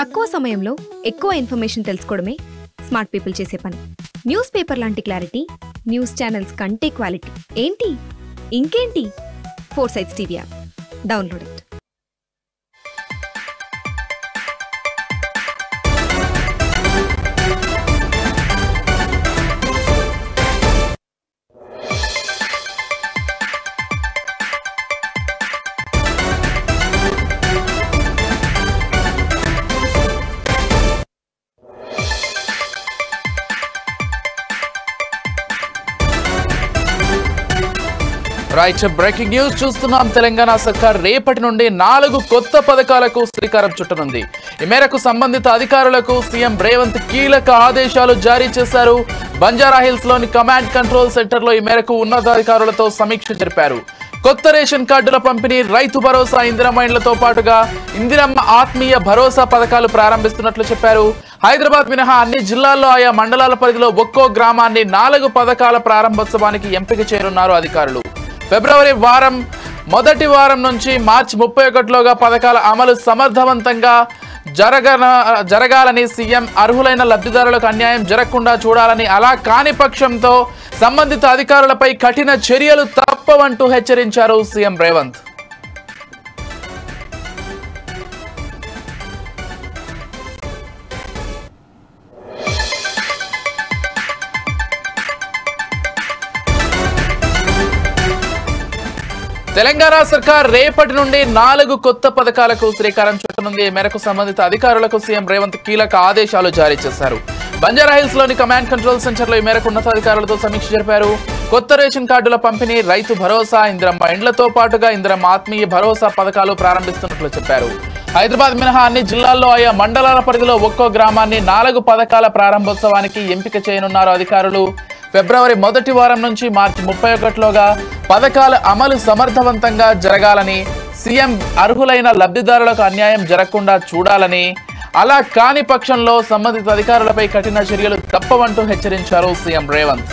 తక్కువ సమయంలో ఎక్కువ ఇన్ఫర్మేషన్ తెలుసుకోవడమే స్మార్ట్ పీపుల్ చేసే పని. న్యూస్ పేపర్ లాంటి క్లారిటీ, న్యూస్ ఛానల్స్ కంటే క్వాలిటీ. ఏంటి ఇంకేంటి? Foresights TV app download it. Right, breaking news చూస్తున్నాం. తెలంగాణ సర్కార్ రేపటి నుండి 4 కొత్త పథకాలకు శ్రీకారం చుట్టనుంది. ఈ మేరకు సంబంధిత అధికారులకు సీఎం రేవంత్ కీలక ఆదేశాలు జారీ చేశారు. బంజారాహిల్స్ లోని కమాండ్ కంట్రోల్ సెంటర్ లో ఈ మేరకు ఉన్నతాధికారులతో సమీక్ష జరిపారు. కొత్త రేషన్ కార్డుల పంపిణీ, రైతు భరోసా, ఇందిరమ్మ ఇండ్లతో పాటుగా ఇందిరమ్మ ఆత్మీయ భరోసా పథకాలు ప్రారంభిస్తున్నట్లు చెప్పారు. హైదరాబాద్ మినహా అన్ని జిల్లాల్లో ఆయా మండలాల పరిధిలో ఒక్కో గ్రామాన్ని 4 పథకాల ప్రారంభోత్సవానికి ఎంపిక చేయనున్నారు అధికారులు. ఫిబ్రవరి మొదటి వారం నుంచి మార్చి 31లోగా పథకాల అమలు సమర్థవంతంగా జరగాలని సీఎం అర్హులైన లబ్ధిదారులకు అన్యాయం జరగకుండా చూడాలని, అలా కాని పక్షంతో సంబంధిత అధికారులపై కఠిన చర్యలు తప్పవంటూ హెచ్చరించారు సీఎం రేవంత్. తెలంగాణ సర్కార్ రేపటి నుండి 4 కొత్త పథకాలకు శ్రీకారం చుట్టనుంది. ఈ మేరకు సంబంధిత అధికారులకు సీఎం రేవంత్ కీలక ఆదేశాలు జారీ చేశారు. బంజారాహిల్స్ లోని కమాండ్ కంట్రోల్ సెంటర్ లో ఈ మేరకు ఉన్నతాధికారులతో సమీక్ష జరిపారు. కొత్త రేషన్ కార్డుల పంపిణీ, రైతు భరోసా, ఇందిరమ్మ ఇండ్లతో పాటుగా ఇందిరమ్మ ఆత్మీయ భరోసా పథకాలు ప్రారంభిస్తున్నట్లు చెప్పారు. హైదరాబాద్ మినహా అన్ని జిల్లాల్లో ఆయా మండలాల పరిధిలో ఒక్కో గ్రామాన్ని 4 పథకాల ప్రారంభోత్సవానికి ఎంపిక చేయనున్నారు అధికారులు. ఫిబ్రవరి మొదటి వారం నుంచి మార్చి 31లోగా పథకాల అమలు సమర్థవంతంగా జరగాలని, సీఎం అర్హులైన లబ్ధిదారులకు అన్యాయం జరగకుండా చూడాలని, అలా కాని పక్షంలో సంబంధిత అధికారులపై కఠిన చర్యలు తప్పవంటూ హెచ్చరించారు సీఎం రేవంత్.